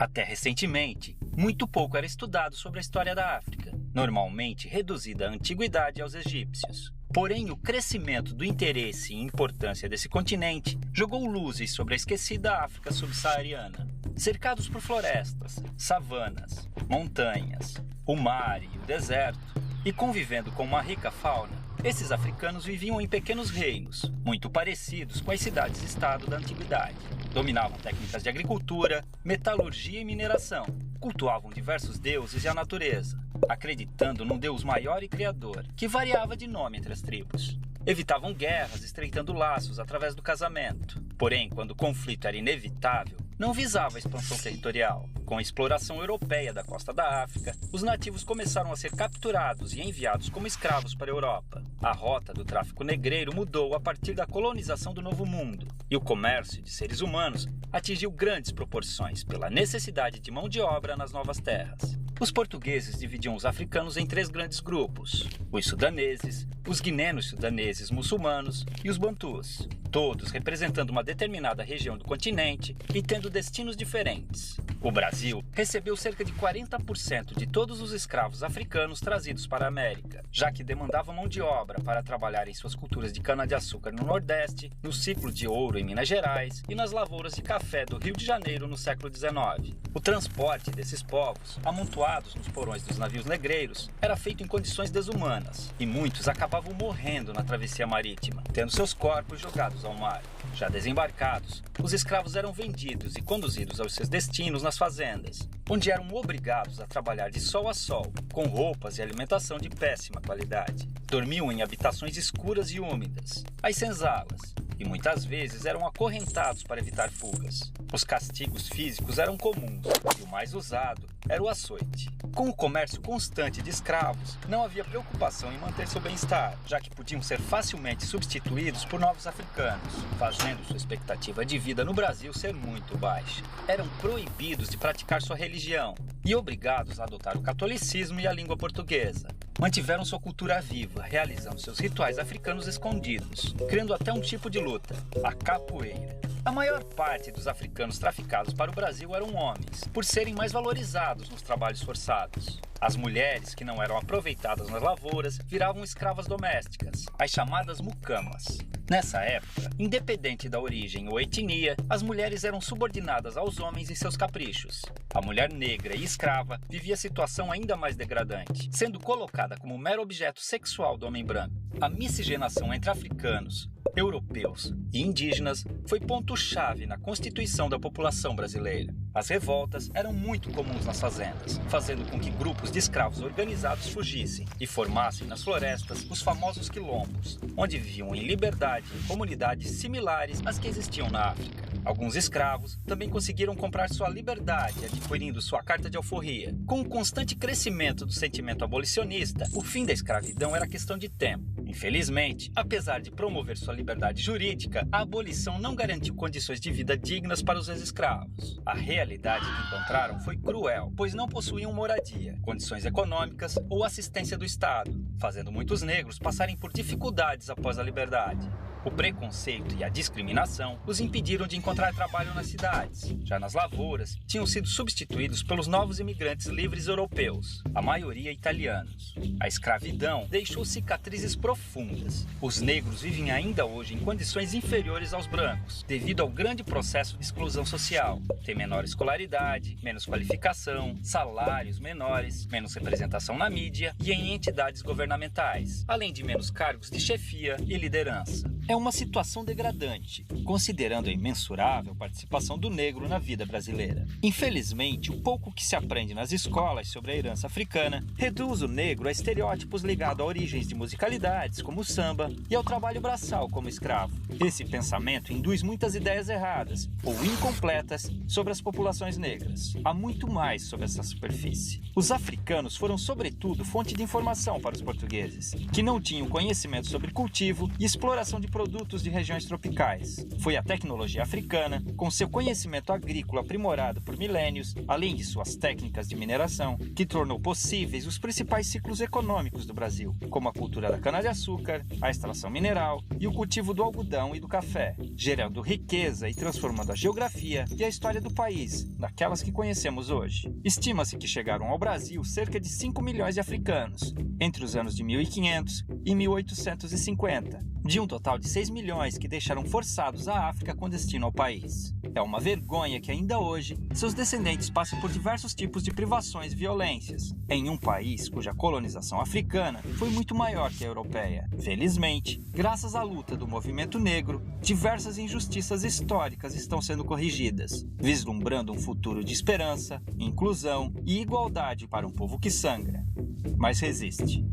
Até recentemente, muito pouco era estudado sobre a história da África, normalmente reduzida à antiguidade aos egípcios. Porém, o crescimento do interesse e importância desse continente jogou luzes sobre a esquecida África subsaariana. Cercados por florestas, savanas, montanhas, o mar e o deserto, e convivendo com uma rica fauna, esses africanos viviam em pequenos reinos, muito parecidos com as cidades-estado da antiguidade. Dominavam técnicas de agricultura, metalurgia e mineração. Cultuavam diversos deuses e a natureza, acreditando num Deus maior e criador, que variava de nome entre as tribos. Evitavam guerras, estreitando laços através do casamento. Porém, quando o conflito era inevitável, não visava a expansão territorial. Com a exploração europeia da costa da África, os nativos começaram a ser capturados e enviados como escravos para a Europa. A rota do tráfico negreiro mudou a partir da colonização do Novo Mundo, e o comércio de seres humanos atingiu grandes proporções pela necessidade de mão de obra nas novas terras. Os portugueses dividiam os africanos em 3 grandes grupos: os sudaneses, os guinenos sudaneses muçulmanos e os bantus, todos representando uma determinada região do continente e tendo destinos diferentes. O Brasil recebeu cerca de 40% de todos os escravos africanos trazidos para a América, já que demandava mão de obra para trabalhar em suas culturas de cana-de-açúcar no Nordeste, no ciclo de ouro em Minas Gerais e nas lavouras de café do Rio de Janeiro no século XIX. O transporte desses povos, amontoados nos porões dos navios negreiros, era feito em condições desumanas, e muitos acabavam morrendo na travessia marítima, tendo seus corpos jogados ao mar. Já desembarcados, os escravos eram vendidos e conduzidos aos seus destinos nas fazendas, onde eram obrigados a trabalhar de sol a sol, com roupas e alimentação de péssima qualidade. Dormiam em habitações escuras e úmidas, as senzalas, e muitas vezes eram acorrentados para evitar fugas. Os castigos físicos eram comuns, e o mais usado era o açoite. Com o comércio constante de escravos, não havia preocupação em manter seu bem-estar, já que podiam ser facilmente substituídos por novos africanos, fazendo sua expectativa de vida no Brasil ser muito baixa. Eram proibidos de praticar sua religião e obrigados a adotar o catolicismo e a língua portuguesa. Mantiveram sua cultura viva, realizando seus rituais africanos escondidos, criando até um tipo de luta, a capoeira. A maior parte dos africanos traficados para o Brasil eram homens, por serem mais valorizados nos trabalhos forçados. As mulheres, que não eram aproveitadas nas lavouras, viravam escravas domésticas, as chamadas mucamas. Nessa época, independente da origem ou etnia, as mulheres eram subordinadas aos homens em seus caprichos. A mulher negra e escrava vivia situação ainda mais degradante, sendo colocada como mero objeto sexual do homem branco. A miscigenação entre africanos, europeus e indígenas foi ponto-chave na constituição da população brasileira. As revoltas eram muito comuns nas fazendas, fazendo com que grupos de escravos organizados fugissem e formassem nas florestas os famosos quilombos, onde viviam em liberdade em comunidades similares às que existiam na África. Alguns escravos também conseguiram comprar sua liberdade adquirindo sua carta de alforria. Com o constante crescimento do sentimento abolicionista, o fim da escravidão era questão de tempo. Infelizmente, apesar de promover sua liberdade jurídica, a abolição não garantiu condições de vida dignas para os ex-escravos. A realidade que encontraram foi cruel, pois não possuíam moradia, condições econômicas ou assistência do Estado, fazendo muitos negros passarem por dificuldades após a liberdade. O preconceito e a discriminação os impediram de encontrar trabalho nas cidades. Já nas lavouras, tinham sido substituídos pelos novos imigrantes livres europeus, a maioria italianos. A escravidão deixou cicatrizes profundas. Os negros vivem ainda hoje em condições inferiores aos brancos, devido ao grande processo de exclusão social. Tem menor escolaridade, menos qualificação, salários menores, menos representação na mídia e em entidades governamentais, além de menos cargos de chefia e liderança. É uma situação degradante, considerando a imensurável participação do negro na vida brasileira. Infelizmente, o pouco que se aprende nas escolas sobre a herança africana reduz o negro a estereótipos ligados a origens de musicalidades, como o samba, e ao trabalho braçal como escravo. Esse pensamento induz muitas ideias erradas ou incompletas sobre as populações negras. Há muito mais sobre essa superfície. Os africanos foram, sobretudo, fonte de informação para os portugueses, que não tinham conhecimento sobre cultivo e exploração de produtos produtos de regiões tropicais. Foi a tecnologia africana, com seu conhecimento agrícola aprimorado por milênios, além de suas técnicas de mineração, que tornou possíveis os principais ciclos econômicos do Brasil, como a cultura da cana-de-açúcar, a extração mineral e o cultivo do algodão e do café, gerando riqueza e transformando a geografia e a história do país, daquelas que conhecemos hoje. Estima-se que chegaram ao Brasil cerca de 5 milhões de africanos, entre os anos de 1500 e 1850, de um total de 6 milhões que deixaram forçados a África com destino ao país. É uma vergonha que ainda hoje seus descendentes passam por diversos tipos de privações e violências, em um país cuja colonização africana foi muito maior que a europeia. Felizmente, graças à luta do movimento negro, diversas injustiças históricas estão sendo corrigidas, vislumbrando um futuro de esperança, inclusão e igualdade para um povo que sangra, mas resiste.